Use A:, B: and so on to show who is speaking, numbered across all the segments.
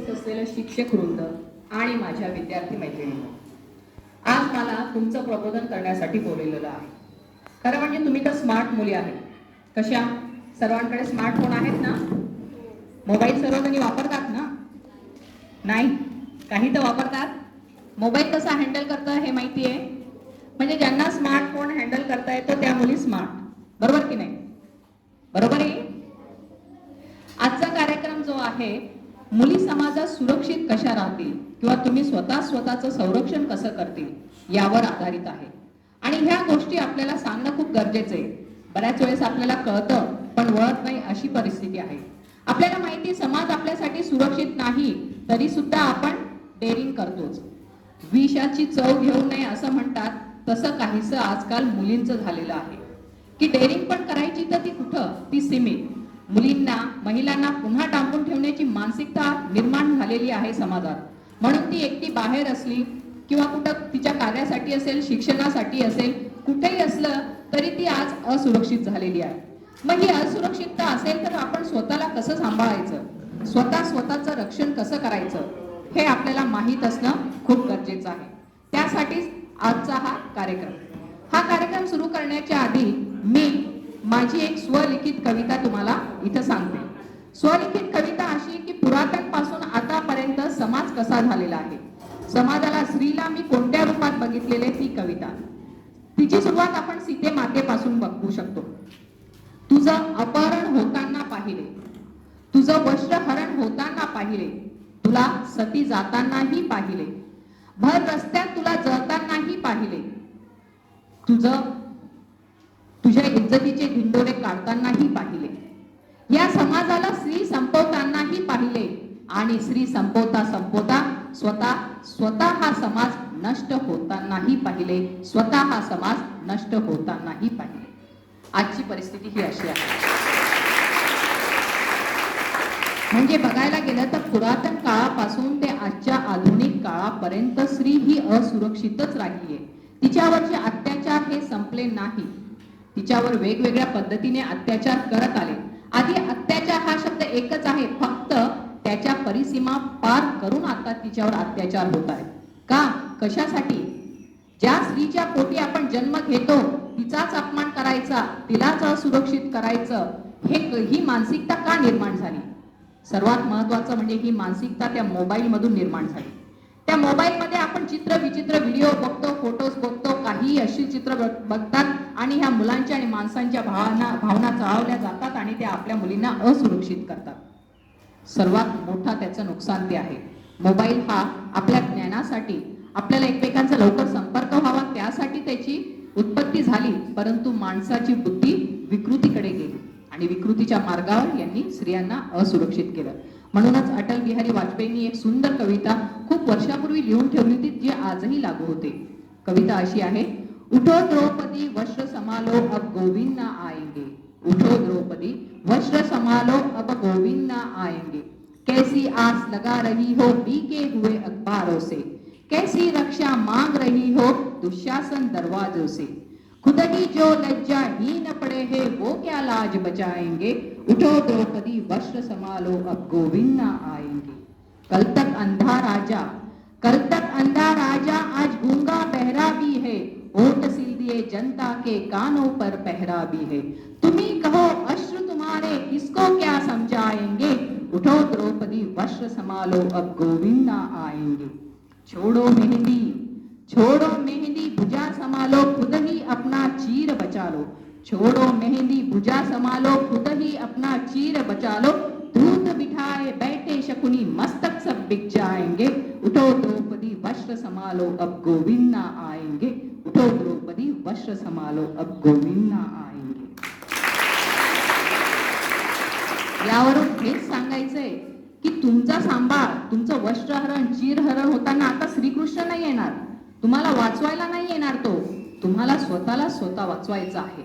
A: उपस्थित असलेले शिक्षक वृंद आणि माझ्या विद्यार्थी मैत्रिणींनो, आज मला तुमचं प्रबोधन करण्यासाठी बोलवलेलं आहे. खरं म्हणजे तुम्ही तर स्मार्ट मुली आहेत. कशा? सर्वांकडे स्मार्टफोन आहेत ना? मोबाईल सर्वजणी वापरतात ना? नाही, काही तर वापरतात. मोबाईल कसा हँडल करतं हे माहिती आहे. म्हणजे ज्यांना स्मार्टफोन हँडल करता येतो त्या मुली स्मार्ट. बरोबर की नाही? बरोबर आहे. आजचा कार्यक्रम जो आहे, मुली समाजात सुरक्षित कशा राहतील किंवा तुम्ही स्वतःचं संरक्षण कसं करतील यावर आधारित आहे. आणि ह्या गोष्टी आपल्याला सांगणं खूप गरजेचं आहे. बऱ्याच वेळेस आपल्याला कळतं पण वळत नाही अशी परिस्थिती आहे. आपल्याला माहिती समाज आपल्यासाठी सुरक्षित नाही तरी सुद्धा आपण डेअरिंग करतोच. विषाची चव घेऊ नये असं म्हणतात, तसं काहीसं आजकाल मुलींचं झालेलं आहे की डेअरिंग पण करायची तर ती कुठं, ती सीमित. मुलींना, महिलांना पुन्हा टांगून ठेवण्याची मानसिकता निर्माण झालेली आहे समाजात. म्हणून ती एकटी बाहेर असली किंवा कुठं तिच्या कार्यासाठी असेल, शिक्षणासाठी असेल, कुठेही असलं तरी ती आज असुरक्षित झालेली आहे. मग ही असुरक्षितता असेल तर आपण स्वतःला कसं सांभाळायचं, स्वतःचं रक्षण कसं करायचं हे आपल्याला माहीत असणं खूप गरजेचं आहे. त्यासाठीच आजचा हा कार्यक्रम. हा कार्यक्रम सुरू करण्याच्या आधी मी माझी एक स्वलिखित कविता तुम्हाला इथं सांगते. स्वलिखित कविता अशी की पुरातन पासून आतापर्यंत समाज कसा झालेला आहे, समाजाला, स्त्रीला मी कोणत्या रूपात बघितलेले, ती कविता. तिची सुरुवात आपण सीते मातेपासून बघू शकतो. तुझं अपहरण होताना पाहिले, तुझं वस्त्रहरण होताना पाहिले, तुला सती जातानाही पाहिले, भर रस्त्यात तुला जळतानाही पाहिले, तुझ्या इज्जतीचे धिंडोरे काढतानाही पाहिले, या समाजाला स्त्री संपवतानाही पाहिले आणि स्त्री संपवता स्वतः हा समाज नष्ट होतानाही पाहिले, स्वतः हा समाज नष्ट होतानाही पाहिले. आजची परिस्थिती ही अशी आहे. म्हणजे बघायला गेलं तर पुरातन काळापासून ते आजच्या आधुनिक काळापर्यंत स्त्री ही असुरक्षितच राहिली आहे. तिच्यावरचे अत्याचार हे संपले नाही. तिच्यावर वेगवेगळ्या पद्धतीने अत्याचार करत आले. आधी अत्याचार हा शब्द एकच आहे, फक्त त्याच्या परिसीमा पार करून आता तिच्यावर अत्याचार होत आहेत. का? कशासाठी? ज्या स्त्रीच्या पोटी आपण जन्म घेतो तिचाच अपमान करायचा, तिलाच असुरक्षित करायचं, ही मानसिकता का निर्माण झाली? सर्वात महत्वाचं म्हणजे ही मानसिकता त्या मोबाईल मधून निर्माण झाली. त्या मोबाईल मध्ये आपण चित्र विचित्र व्हिडिओ बघतो, फोटोज बघतो, काही अशी चित्र बघतात आणि ह्या मुलांच्या आणि माणसांच्या भावना चळवल्या जातात आणि त्या आपल्या मुलींना असुरक्षित करतात. सर्वात मोठा त्याचं नुकसान ते आहे. मोबाईल हा आपल्या ज्ञानासाठी, आपल्याला एकमेकांचा लवकर संपर्क व्हावा त्यासाठी त्याची उत्पत्ती झाली, परंतु माणसाची बुद्धी विकृतीकडे गेली आणि विकृतीच्या मार्गावर यांनी स्त्रियांना असुरक्षित केलं. म्हणूनच अटल बिहारी वाजपेयींनी एक सुंदर कविता खूप वर्षापूर्वी लिहून ठेवली होती, जी आजही लागू होते. कविता अशी आहे, उठो द्रौपदी वस्त्र संभालो अब गोविंद ना आएंगे, उठो द्रौपदी वस्त्र संभालो अब गोविंद ना आएंगे, कैसी आस लगा रही हो बीके हुए अखबारों से, कैसी रक्षा मांग रही हो दुशासन दरवाजों से, खुद ही जो लज्जाहीन पड़े हैं वो क्या लाज बचाएंगे, उठो द्रौपदी वस्त्र संभालो अब गोविंद ना आएंगे. कल तक अंधा राजा आज गूंगा बहरा भी है, वोट सिल दिए जनता के कानों पर पहरा भी है, तुम्ही कहो अश्रु तुम्हारे किसको क्या समझाएंगे, उठो द्रौपदी वस्त्र संभालो अब गोविंद ना आएंगे. छोड़ो मेहंदी भुजा संभालो खुद ही अपना चीर बचा लो, छोड़ो मेहंदी भुजा संभालो खुद ही अपना चीर बचा लो, धूत बिठाए बैठे शकुनी मस्तक सब बिक जाएंगे, उठो द्रौपदी वस्त्र संभालो अब गोविंद ना आएंगे, उठो द्रौपदी वस्त्र संभालो अब गोविंद ना आएंगे. यावरून हेच सांगायचंय की तुमचा सांभाळ, तुमचं वस्त्रहरण, चीरहरण होताना आता श्रीकृष्ण नाही येणार, तुम्हाला वाचवायला नाही येणार, तो तुम्हाला स्वतः वाचवायचा आहे.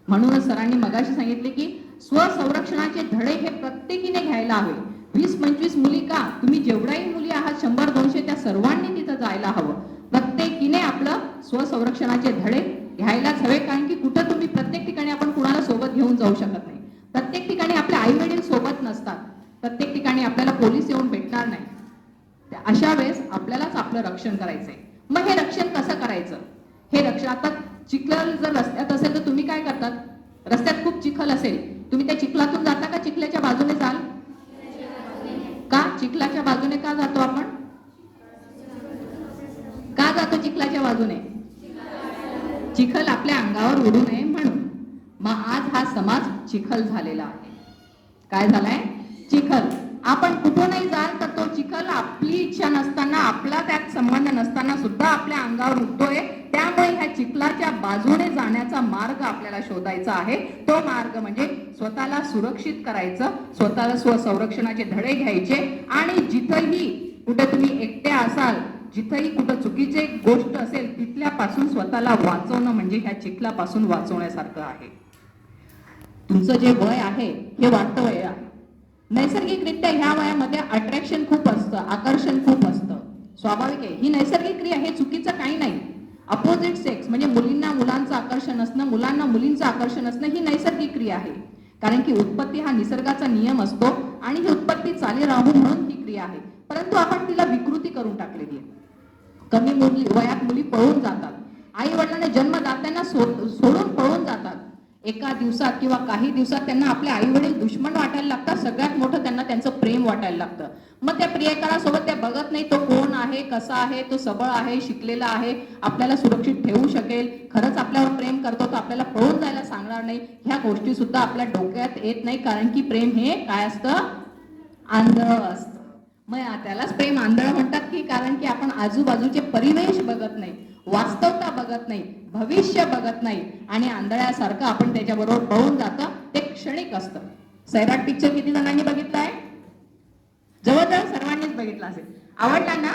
A: म्हणूनच सरांनी मगाशी सांगितले की स्वसंरक्षणाचे धडे हे प्रत्येकीने घ्यायला हवे. 20-25 मुली का, तुम्ही जेवढ्याही मुली आहात 100-200 त्या सर्वांनी तिथं जायला हवं. प्रत्येकीने आपलं स्वसंरक्षणाचे धडे घ्यायलाच हवे, कारण की कुठं तुम्ही प्रत्येक ठिकाणी आपण कुणाला सोबत घेऊन जाऊ शकत नाही. प्रत्येक ठिकाणी आपले आई वडील सोबत नसतात, प्रत्येक ठिकाणी आपल्याला पोलीस येऊन भेटणार नाही. अशा वेळेस आपल्यालाच आपलं रक्षण करायचंय. मग हे रक्षण कसं करायचं? हे रक्षण आता चिखल जर रस्त्यात असेल तर तुम्ही काय करतात? रस्त्यात खूप चिखल असेल, तुम्ही त्या चिखलातून जाता का चिखल्याच्या बाजूने जाल? का चिखलाच्या बाजूने का जातो आपण? का जातो चिखलाच्या बाजूने? चिखल आपल्या अंगावर उडू नये म्हणून. मग आज हा समाज चिखल झालेला आहे. काय झालाय? चिखल. आपण कुठूनही जाल तर तो चिखल आपली इच्छा नसताना, आपला त्यात संबंध नसताना सुद्धा आपल्या अंगावर उठतोय. त्यामुळे ह्या चिखलाच्या बाजूने जाण्याचा मार्ग आपल्याला शोधायचा आहे. तो मार्ग म्हणजे स्वतःला सुरक्षित करायचं, स्वतःला स्वसंरक्षणाचे धडे घ्यायचे आणि जिथंही कुठे तुम्ही एकट्या असाल, जिथंही कुठं चुकीची गोष्ट असेल तिथल्यापासून स्वतःला वाचवणं म्हणजे ह्या चिखलापासून वाचवण्यासारखं आहे. तुमचं जे वय आहे हे वाढतं वय आहे. नैसर्गिकरित्या ह्या वयामध्ये अट्रॅक्शन खूप असतं, आकर्षण खूप असतं, स्वाभाविक आहे. ही नैसर्गिक क्रिया, हे चुकीचं काही नाही. अपोजिट सेक्स म्हणजे मुलींना मुलांचं आकर्षण असणं, मुलांना मुलींचं आकर्षण असणं ही नैसर्गिक क्रिया आहे. कारण की उत्पत्ती हा निसर्गाचा नियम असतो आणि ही उत्पत्ती चाली राहू म्हणून ही क्रिया आहे. परंतु आपण तिला विकृती करून टाकलेली आहे. कमी वयात मुली पळून जातात, आई वडिलांना जन्मदात्यांना सोडून पळून जातात. एका दिवसात किंवा काही दिवसात त्यांना आपले आई वडील दुश्मन वाटायला लागतात, सगळ्यात मोठं त्यांना त्यांचं प्रेम वाटायला लागतं. मग त्या प्रियकरासोबत त्या बघत नाही तो कोण आहे, कसा आहे, तो सबळ आहे, शिकलेला आहे, आपल्याला सुरक्षित ठेवू शकेल, खरंच आपल्यावर प्रेम करतो, तो आपल्याला पळून जायला सांगणार नाही, ह्या गोष्टी सुद्धा आपल्या डोक्यात येत नाही. कारण की प्रेम हे काय असतं? आंधळ असतं. मग त्यालाच प्रेम आंधळ म्हणतात की कारण की आपण आजूबाजूचे परिवेश बघत नाही, वास्तवता बघत नाही, भविष्य बघत नाही आणि आंधळ्यासारखं आपण त्याच्याबरोबर पळून जातं. ते क्षणिक असतं. सैराट पिक्चर किती जणांनी बघितलाय? जवळजवळ सर्वांनीच बघितला असेल. आवडला ना?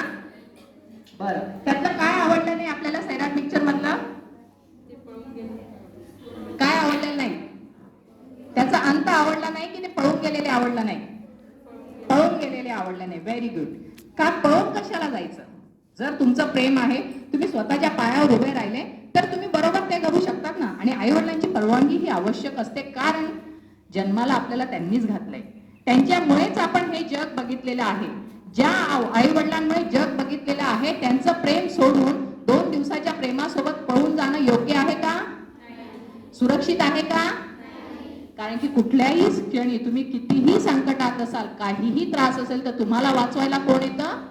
A: बरं, त्यातलं काय आवडलं नाही आपल्याला सैराट पिक्चर मधलं? काय आवडलेलं नाही? त्याचा अंत आवडला नाही की ते पळून गेलेले आवडलं नाही? पळून गेलेले आवडले नाही. Very good. का पळून कशाला जायचं? जर तुमचं प्रेम आहे, तुम्ही स्वतःच्या पायावर उभे राहिले तर तुम्ही बरोबर ते करू शकतात ना. आणि आई वडिलांची परवानगी ही आवश्यक असते, कारण जन्माला आपल्याला त्यांनीच घातलंय, त्यांच्यामुळेच आपण हे जग बघितलेलं आहे. ज्या आई वडिलांमुळे जग बघितलेलं आहे त्यांचं प्रेम सोडून 2 दिवसाच्या प्रेमासोबत पळून जाणं योग्य आहे का? सुरक्षित आहे का? कारण की कुठल्याही क्षणी तुम्ही कितीही संकटात असाल, काहीही त्रास असेल तर तुम्हाला वाचवायला कोण येतं?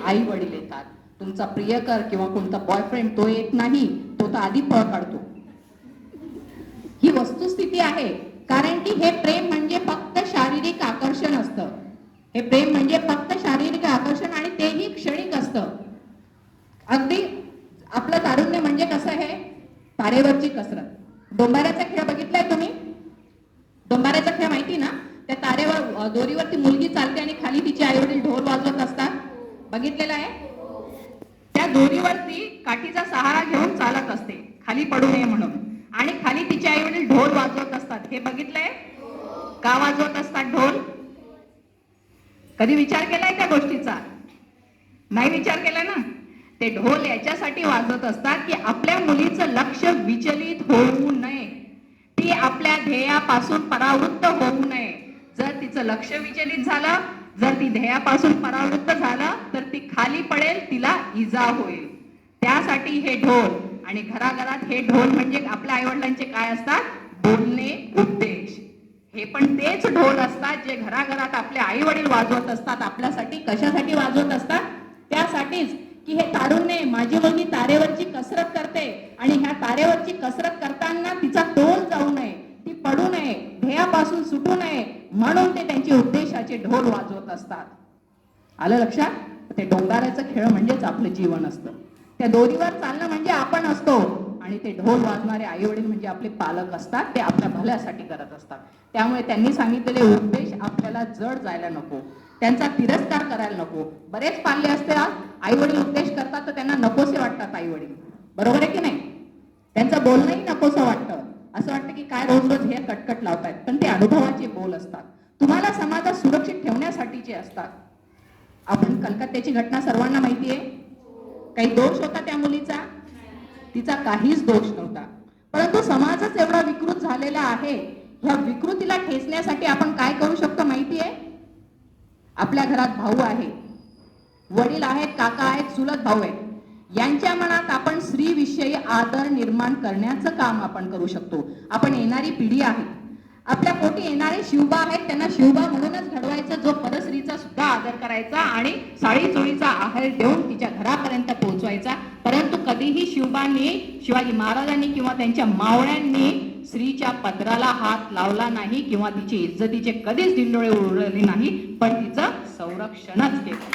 A: आई वडील येतात. तुमचा प्रियकर किंवा कोणता बॉयफ्रेंड तो येत नाही, तो तर आधी पळ काढतो. ही वस्तुस्थिती आहे. कारण की हे प्रेम म्हणजे फक्त शारीरिक आकर्षण असतं. हे प्रेम म्हणजे फक्त शारीरिक आकर्षण आणि तेही क्षणिक असतं. अगदी आपलं तारुण्य म्हणजे कसं आहे? तारेवरची कसरत. डोंबाऱ्याचा खेळ बघितलाय तुम्ही? डोंबाऱ्याचा खेळ माहिती ना? त्या तारेवर दोरीवरती मुलगी चालते आणि खाली तिचे आई वडील ढोल वाजवत असतात. बघितलेला आहे? त्या दोरीवरती काठीचा सहारा घेऊन चालत असते खाली पडू नये म्हणून, आणि खाली तिचे आई वडील ढोल वाजवत असतात. हे बघितलंय? का वाजवत असतात ढोल? कधी विचार केलाय त्या गोष्टीचा? नाही विचार केला ना. ते ढोल याच्यासाठी वाजवत असतात की आपल्या मुलीचं लक्ष विचलित होऊ नये, ती आपल्या ध्येयापासून परावृत्त होऊ नये. जर तिचं लक्ष विचलित झालं, जर ती ध्येयापासून परावृत्त झालं तर ती खाली पडेल, तिला इजा होईल. त्यासाठी हे ढोल. आणि घराघरात हे ढोल म्हणजे आपल्या आईवडिलांचे काय असतात? बोलणे, उपदेश. हे पण तेच ढोल असतात जे घराघरात आपले आई वडील वाजवत असतात. आपल्यासाठी कशासाठी वाजवत असतात? त्यासाठीच की हे तारुण्य, माझी मुलगी तारेवरची कसरत करते आणि ह्या तारेवरची कसरत करताना तिचा तोल जाऊ नये, ती पडू नये, ध्येयापासून सुटू नये, म्हणून ते त्यांचे उद्देशाचे ढोल वाजवत असतात. आलं लक्षात? ते डोंगाराचं खेळ म्हणजेच आपलं जीवन असतं. त्या दोरीवर चालणं म्हणजे आपण असतो आणि ते ढोल वाजणारे आई वडील म्हणजे आपले पालक असतात. ते आपल्या भल्यासाठी करत असतात. त्यामुळे त्यांनी सांगितलेले उपदेश आपल्याला जड जायला नको, त्यांचा तिरस्कार करायला नको. बरेच पाल्य असते, आई वडील उपदेश करतात तर त्यांना नकोसे वाटतात आई वडील. बरोबर आहे की नाही? त्यांचं बोलणंही नकोसं वाटतं. असं वाटतं की काय रोज रोज हे कटकट लावतायत. पण ते अनुभवाचे बोल असतात, तुम्हाला समाजात सुरक्षित ठेवण्यासाठीचे असतात. आपण कलकत्त्याची घटना सर्वांना माहिती आहे. काही दोष होता त्या मुलीचा? तिचा काहीच दोष नव्हता. परंतु समाजच एवढा विकृत झालेला आहे. ह्या विकृतीला ठेचण्यासाठी आपण काय करू शकतो माहिती आहे? आपल्या घरात भाऊ आहे, वडील आहेत, काका आहेत, चुलत भाऊ आहेत, यांच्या मनात आपण स्त्रीविषयी आदर निर्माण करण्याचं काम आपण करू शकतो. आपण येणारी पिढी आहे, आपल्या पोटी येणारे शिवबा आहेत, त्यांना शिवबा म्हणूनच घडवायचं, जो परस्त्रीचा सुद्धा आदर करायचा आणि साडी चोळीचा आहार देऊन तिच्या घरापर्यंत पोहोचवायचा. परंतु कधीही शिवबांनी, शिवाजी महाराजांनी किंवा त्यांच्या मावळ्यांनी स्त्रीच्या पदराला हात लावला नाही किंवा तिची इज्जतीचे कधीच दिंडोळे उडवले नाही, पण तिचं संरक्षणच केलं.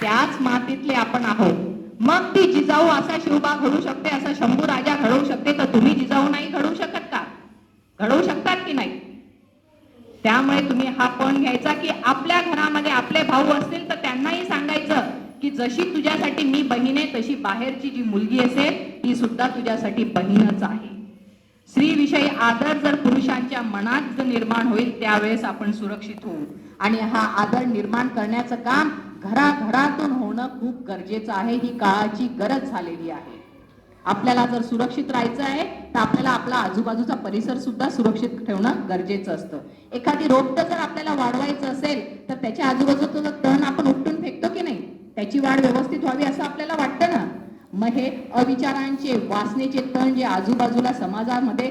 A: त्याच मातीतले आपण आहोत. मग ती जिजाऊ असा शिवबा घडू शकते, असा शंभू राजा घडवू शकते, तर तुम्ही जिजाऊ नाही घडवू शकत का? घडवू शकतात की नाही? त्यामुळे तुम्ही हा पण घ्यायचा की आपल्या घरामध्ये आपले भाऊ असतील तर त्यांनाही सांगायचं की जशी तुझ्यासाठी मी बहीण आहे, तशी बाहेरची जी मुलगी असेल ती सुद्धा तुझ्यासाठी बहीणच आहे. स्त्रीविषयी आदर जर पुरुषांच्या मनात जर निर्माण होईल त्यावेळेस आपण सुरक्षित होऊ. आणि हा आदर निर्माण करण्याचं काम घराघरातून होणं खूप गरजेचं आहे. ही काळाची गरज झालेली आहे. आपल्याला जर सुरक्षित राहायचं आहे तर आपल्याला आपला आजूबाजूचा परिसर सुद्धा सुरक्षित ठेवणं गरजेचं असतं. एखादी रोपटं जर आपल्याला वाढवायचं असेल तर त्याच्या आजूबाजूचं तण आपण उपटून फेकतो की नाही? त्याची वाढ व्यवस्थित व्हावी असं आपल्याला वाटतं ना. मग हे अविचारांचे, वासनेचे तण जे आजूबाजूला समाजामध्ये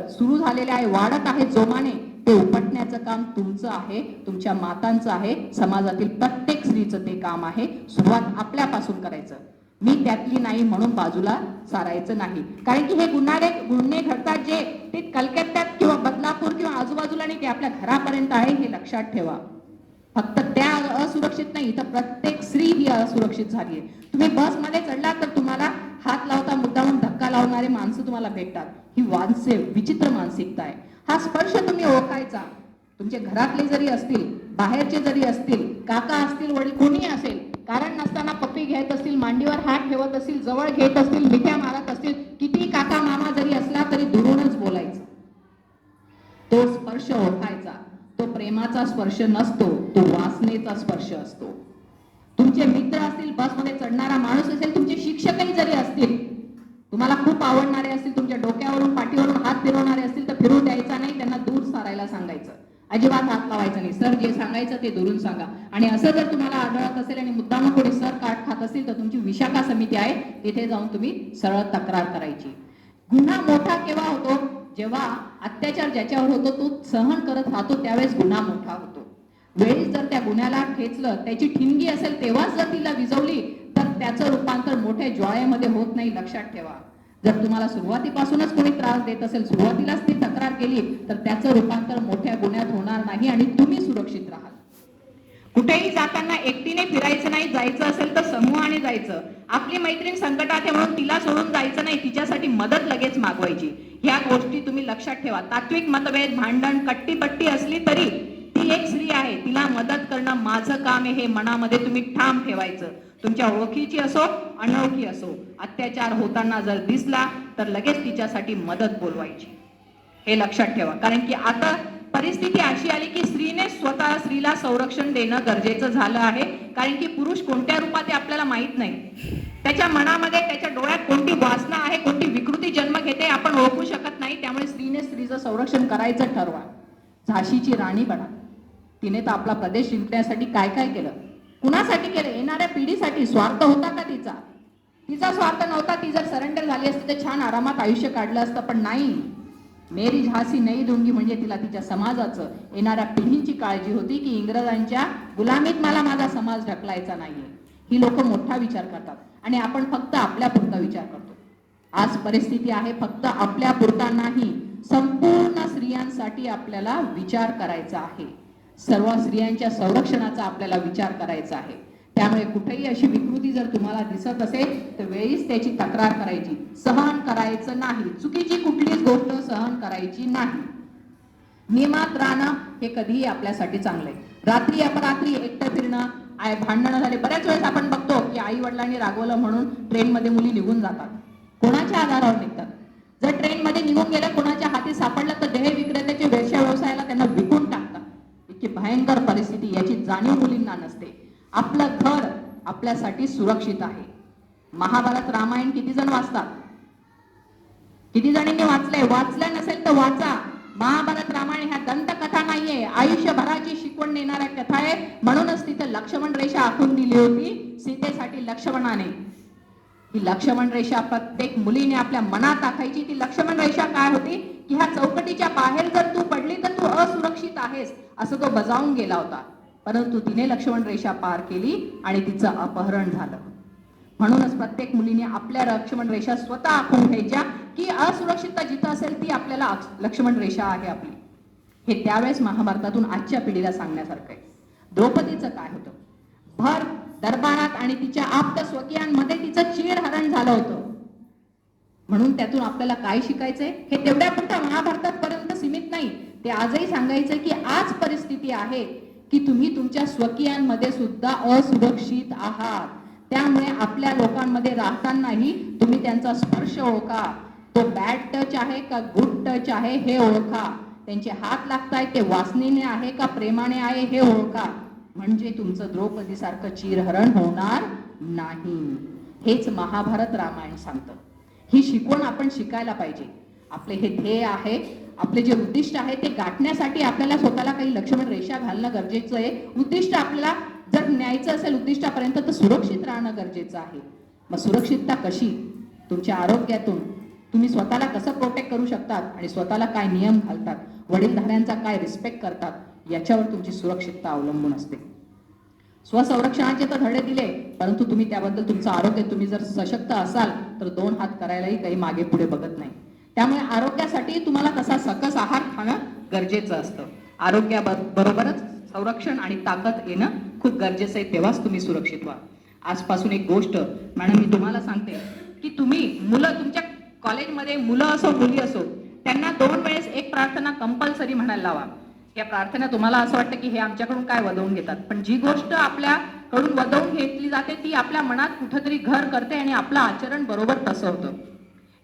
A: सुरू झालेले आहे, वाढत आहे जोमाने, ते उपटण्याचं काम तुमचं आहे, तुमच्या मातांचं आहे, समाजातील प्रत्येक स्त्रीचं ते काम आहे. सुरुवात आपल्यापासून करायचं. मी त्यातली नाही म्हणून बाजूला सारायचं नाही. कारण की हे गुन्हे घडतात जे ते कलकत्त्यात किंवा बदलापूर किंवा आजूबाजूला नाही, ते आपल्या घरापर्यंत आहे, हे लक्षात ठेवा. फक्त त्या असुरक्षित नाही, तर प्रत्येक स्त्री ही असुरक्षित झाली आहे. तुम्ही बसमध्ये चढला तर तुम्हाला हात लावता मुद्दामून धक्का लावणारे माणसं तुम्हाला भेटतात. ही विचित्र मानसिकता आहे. हा स्पर्श तुम्ही ओळखायचा. तुमचे घरातले जरी असतील, बाहेरचे जरी असतील, काका असतील, वडील कोणी असेल, कारण नसताना पप्पी घेत असतील, मांडीवर हात ठेवत असतील, जवळ घेत असतील, मिठ्या मारत असतील, किती काका मामा जरी असला तरी दुरूनच बोलायचं. तो स्पर्श ओळखायचा. तो प्रेमाचा स्पर्श नसतो, तो वासनेचा स्पर्श असतो. तुमचे मित्र असतील, बसमध्ये चढणारा माणूस असेल, तुमचे शिक्षकही जरी असतील, तुम्हाला खूप आवडणारे असतील, तुमच्या डोक्यावरून पाठीवरून हात फिरवणारे असतील तर फिरू द्यायचा नाही, त्यांना दूर सारायला सांगायचं. अजिबात हात लावायचा नाही. सर जे सांगायचं ते दुरून सांगा. आणि असं जर तुम्हाला आढळत असेल आणि मुद्दाम कोणी सर काट खात असेल तर तुमची विशाखा समिती आहे, तिथे जाऊन तुम्ही सरळ तक्रार करायची. गुन्हा मोठा केव्हा होतो? जेव्हा अत्याचार ज्याच्यावर होतो तो सहन करत राहतो, त्यावेळेस गुन्हा मोठा होतो. वेळीच जर त्या गुन्ह्याला ठेचलं, त्याची ठिणगी असेल तेव्हाच जर तिला विजवली तर त्याचं रूपांतर मोठ्या ज्वाळेमध्ये होत नाही, लक्षात ठेवा. जर तुम्हाला सुरुवातीपासूनच कोणी त्रास देत असेल, सुरुवातीलाच ती तक्रार केली तर त्याचं रूपांतर मोठ्या गुन्ह्यात होणार नाही आणि तुम्ही सुरक्षित राहाल. कुठेही जाताना एकटीने फिरायचं नाही, जायचं असेल तर समूहाने जायचं. आपली मैत्रीण संकटात आहे म्हणून तिला सोडून जायचं नाही, तिच्यासाठी मदत लगेच मागवायची. ह्या गोष्टी तुम्ही लक्षात ठेवा. तात्विक मतभेद, भांडण, कट्टीपट्टी असली तरी ती एक स्त्री आहे, तिला मदत करणं माझं काम आहे, हे मनामध्ये तुम्ही ठाम ठेवायचं. तुमच्या ओळखीची असो अनोळखी असो, अत्याचार होताना जर दिसला तर लगेच तिच्यासाठी मदत बोलवायची, हे लक्षात ठेवा. कारण की आता परिस्थिती अशी आली की स्त्रीने स्वतः स्त्रीला संरक्षण देणं गरजेचं झालं आहे. कारण की पुरुष कोणत्या रूपात आहे आपल्याला माहित नाही. त्याच्या मनामध्ये, त्याच्या डोळ्यात कोणती वासना आहे, कोणती विकृती जन्म घेते आपण ओळखू शकत नाही. त्यामुळे स्त्रीने स्त्रीचं संरक्षण करायचं ठरवा. झाशीची राणी बना. तिने तर आपला प्रदेश जिंकण्यासाठी काय काय केलं, कुणासाठी केलं? येणाऱ्या पिढीसाठी. स्वार्थ होता का तिचा? तिचा स्वार्थ नव्हता. ती जर सरेंडर झाली असती तर छान आरामात आयुष्य काढलं असतं, पण नाही. मेरी झाशी नाही दूंगी म्हणजे तिला तिच्या समाजाचं, येणाऱ्या पिढींची काळजी होती की इंग्रजांच्या गुलामीत मला माझा समाज ढकलायचा नाहीये. ही लोक मोठा विचार करतात आणि आपण फक्त आपल्या पुरता विचार करतो. आज परिस्थिती आहे फक्त आपल्या पुरता नाही, संपूर्ण स्त्रियांसाठी आपल्याला विचार करायचा आहे. सर्व स्त्रियांच्या संरक्षणाचा आपल्याला विचार करायचा आहे. त्यामुळे कुठेही अशी विकृती जर तुम्हाला दिसत असेल तर वेळीच त्याची तक्रार करायची. सहन करायचं नाही. चुकीची कुठलीच गोष्ट सहन करायची नाही. नियमात राहणं हे कधीही आपल्यासाठी चांगलं आहे. रात्री अपरात्री एकटं फिरणं, भांडणं झाले, बऱ्याच वेळेस आपण बघतो की आई वडिलांनी रागवलं म्हणून ट्रेनमध्ये मुली निघून जातात. कोणाच्या आधारावर निघतात? जर ट्रेनमध्ये निघून गेलं, कोणाच्या हाती सापडलं तर देह विक्रेत्याचे वेश्या व्यवसायाला त्यांना विकून टाकतात. इतकी भयंकर परिस्थिती, याची जाणीव मुलींना नसते. आपलं घर आपल्यासाठी सुरक्षित आहे. महाभारत रामायण किती जण वाचतात? किती जणांनी वाचलंय? वाचलं नसेल तर वाचा. महाभारत रामायण ह्या दंतकथा नाहीये, नाहीये, आयुष्यभराची शिकवण देणाऱ्या कथा आहे. म्हणूनच तिथे लक्ष्मण रेषा आखून दिली होती सीतेसाठी लक्ष्मणाने. ही लक्ष्मण रेषा प्रत्येक मुलीने आपल्या मनात आखायची. ती लक्ष्मण रेषा काय होती की ह्या चौकटीच्या बाहेर जर तू पडली तर तू असुरक्षित आहेस असं तो बजावून गेला होता. परंतु तिने लक्ष्मण रेषा पार केली आणि तिचं अपहरण झालं. म्हणूनच प्रत्येक मुलीने आपल्या लक्ष्मण रेषा स्वतः आखून घ्यायच्या की असुरक्षितता जिथं असेल ती आपल्याला लक्ष्मण रेषा आहे आपली. हे त्यावेळेस महाभारतातून आजच्या पिढीला सांगण्यासारखं आहे. द्रौपदीचं काय होतं, भर दरबारात आणि तिच्या आप्त स्वकीयांमध्ये तिचं चीरहरण झालं होतं. म्हणून त्यातून आपल्याला काय शिकायचंय हे तेवढ्या पुरता महाभारतात पर्यंत सीमित नाही. ते आजही सांगायचं की आज परिस्थिती आहे की तुम्ही तुमच्या स्वकीयांमध्ये सुद्धा असुरक्षित आहात. त्यामुळे आपल्या लोकांमध्ये राहतानाही तुम्ही त्यांचा स्पर्श ओळखा. तो बॅड टच आहे का गुड टच आहे हे ओळखा. त्यांचे हात लागतायत ते वासनेने आहे का प्रेमाने आहे हे ओळखा. म्हणजे तुमचं द्रौपदीसारखं चीरहरण होणार नाही. हेच महाभारत रामायण सांगतं. ही शिकवण आपण शिकायला पाहिजे. आपले हे ध्येय आहे, आपले जे उद्दिष्ट आहे ते गाठण्यासाठी आपल्याला स्वतःला काही लक्ष्मण रेषा घालणं गरजेचं आहे. उद्दिष्ट आपल्याला जर न्यायचं असेल उद्दिष्टापर्यंत तर सुरक्षित राहणं गरजेचं आहे. मग सुरक्षितता कशी, तुमच्या आरोग्यातून तुम्ही स्वतःला कसं प्रोटेक्ट करू शकतात आणि स्वतःला काय नियम घालतात, वडीलधाऱ्यांचा काय रिस्पेक्ट करतात याच्यावर तुमची सुरक्षितता अवलंबून असते. स्वसंरक्षणाचे तर धडे दिले, परंतु तुम्ही त्याबद्दल तुमचं आरोग्य, तुम्ही जर सशक्त असाल तर दोन हात करायलाही काही मागे पुढे बघत नाही. त्यामुळे आरोग्यासाठी तुम्हाला तसा सकस आहार खाणं गरजेचं असतं. आरोग्याबरोबरच संरक्षण आणि ताकद येणं खूप गरजेचं आहे, तेव्हाच तुम्ही सुरक्षित व्हा. आजपासून एक गोष्ट मॅडम मी तुम्हाला सांगते की तुम्ही मुलं, तुमच्या कॉलेजमध्ये मुलं असो मुली असो, त्यांना 2 वेळेस एक प्रार्थना कंपल्सरी म्हणायला लावा. या प्रार्थना तुम्हाला असं वाटतं की हे आमच्याकडून काय वदवून घेतात, पण जी गोष्ट आपल्याकडून वदवून घेतली जाते ती आपल्या मनात कुठेतरी घर करते आणि आपलं आचरण बरोबर तसं होतं.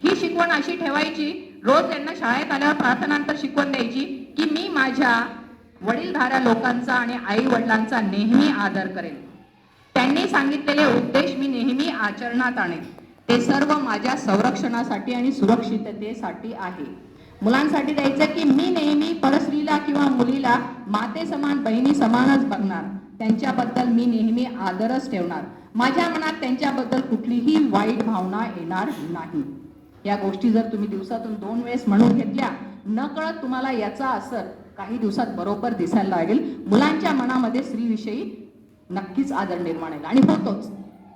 A: ही शिकवण अशी ठेवायची, रोज त्यांना शाळेत आल्यावर प्रार्थनांतर शिकवण द्यायची की मी माझ्या वडीलधाऱ्या लोकांचा आणि आई वडिलांचा नेहमी आदर करेन. त्यांनी सांगितलेले उद्देश मी नेहमी आचरणात आणेन. ते सर्व माझ्या संरक्षणासाठी आणि सुरक्षिततेसाठी आहे. मुलांसाठी द्यायचं की मी नेहमी परस्त्रीला किंवा मुलीला माते समान, बहिणी समानच बघणार. त्यांच्याबद्दल मी नेहमी आदरच ठेवणार. माझ्या मनात त्यांच्याबद्दल कुठलीही वाईट भावना येणार नाही. या गोष्टी जर तुम्ही दिवसातून 2 वेळेस म्हणून घेतल्या, नकळत तुम्हाला याचा असर काही दिवसात बरोबर दिसायला लागेल. मुलांच्या मनामध्ये स्त्रीविषयी नक्कीच आदर निर्माण होईल आणि होतोच.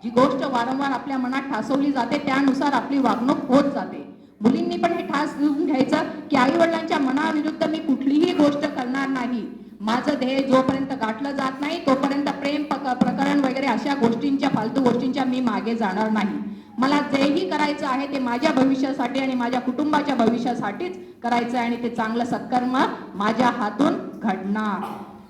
A: जी गोष्ट वारंवार आपल्या मनात ठासवली जाते त्यानुसार आपली वागणूक होत जाते. मुलींनी पण हे ठास घेऊन घ्यायचं की आई वडिलांच्या मनाविरुद्ध मी कुठलीही गोष्ट करणार नाही. माझं ध्येय जोपर्यंत गाठलं जात नाही तोपर्यंत प्रेम प्रकरण वगैरे अशा गोष्टींच्या, फालतू गोष्टींच्या मी मागे जाणार नाही. मला जेही करायचं आहे ते माझ्या भविष्यासाठी आणि माझ्या कुटुंबाच्या भविष्यासाठीच करायचं आहे आणि ते चांगलं सत्कर्म माझ्या हातून घडणार.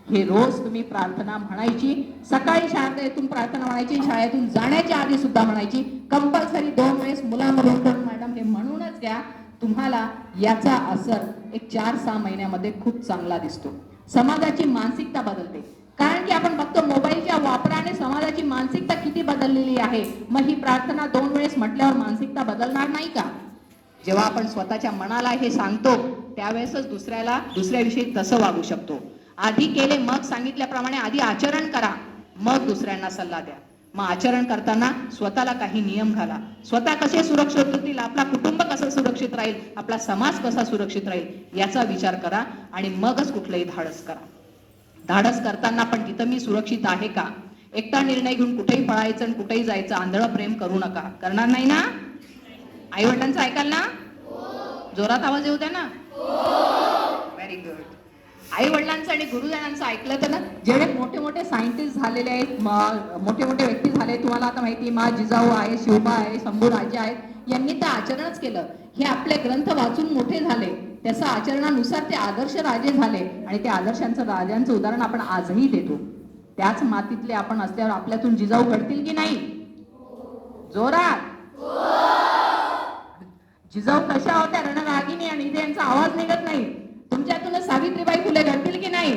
A: हे रोज तुम्ही प्रार्थना म्हणायची. सकाळी शाळेतून प्रार्थना म्हणायची, शाळेतून जाण्याच्या आधी सुद्धा म्हणायची. कंपल्सरी 2 वेळेस मुलांमधून मॅडम हे म्हणूनच घ्या. तुम्हाला याचा असर एक 4-6 महिन्यामध्ये खूप चांगला दिसतो. समाजाची मानसिकता बदलते. कारण की आपण बघतो मोबाईलच्या वापराने समाजाची मानसिकता किती बदललेली आहे. मग ही प्रार्थना 2 वेळेस म्हटल्यावर मानसिकता बदलणार नाही का? जेव्हा आपण स्वतःच्या मनाला हे सांगतो त्यावेळेसच दुसऱ्याविषयी तसं वागू शकतो. आधी केले मग सांगितल्याप्रमाणे आधी आचरण करा, मग दुसऱ्यांना सल्ला द्या. मग आचरण करताना स्वतःला काही नियम घाला. स्वतः कसे सुरक्षित होतील, आपला कुटुंब कसं सुरक्षित राहील, आपला समाज कसा सुरक्षित राहील याचा विचार करा आणि मगच कुठलंही धाडस करा. धाडस करताना पण तिथं मी सुरक्षित आहे का, एकटा निर्णय घेऊन कुठेही पळायचं आणि कुठेही जायचं, आंधळं प्रेम करू नका. करणार नाही ना? आई वडिलांचं ऐकाल ना? जोरात आवाज येऊ द्या ना. Very good. आई वडिलांचं आणि गुरुजनांचं ऐकलं तर ना, जेवढे मोठे मोठे सायंटिस्ट झालेले आहेत, मोठे मोठे व्यक्ती झाले, तुम्हाला आता माहिती मा जिजाऊ आहे, शिवबा आहे, शंभूराजे आहेत, यांनी तर आचरणच केलं. हे आपले ग्रंथ वाचून मोठे झाले, त्याच्या आचरणानुसार ते आदर्श राजे झाले आणि त्या राजांचं उदाहरण आपण आजही देतो. त्याच मातीतले आपण असल्यावर आपल्यातून जिजाऊ घडतील की नाही? जोरात. जिजाऊ कशा होत्या? रणरागिणी आणि इथे यांचा आवाज निघत नाही. तुमच्यातूनच सावित्रीबाई फुले घडतील की नाही?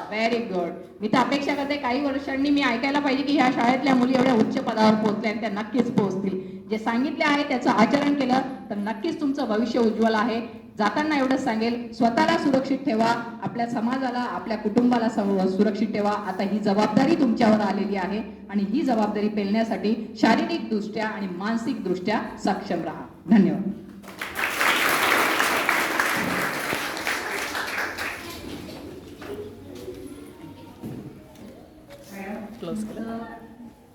A: Very good. मी तर अपेक्षा करते काही वर्षांनी मी ऐकायला पाहिजे की ह्या शाळेतल्या मुली एवढ्या उच्च पदावर पोहोचल्या आणि त्या नक्कीच पोहोचतील. जे सांगितले आहे त्याचं आचरण केलं तर नक्कीच तुमचं भविष्य उज्ज्वल आहे. जाताना एवढंच सांगेल, स्वतःला सुरक्षित ठेवा, आपल्या समाजाला, आपल्या कुटुंबाला सुरक्षित ठेवा. आता ही जबाबदारी तुमच्यावर आलेली आहे आणि ही जबाबदारी पेलण्यासाठी शारीरिकदृष्ट्या आणि मानसिकदृष्ट्या सक्षम राहा. धन्यवाद.
B: क्लोज करा.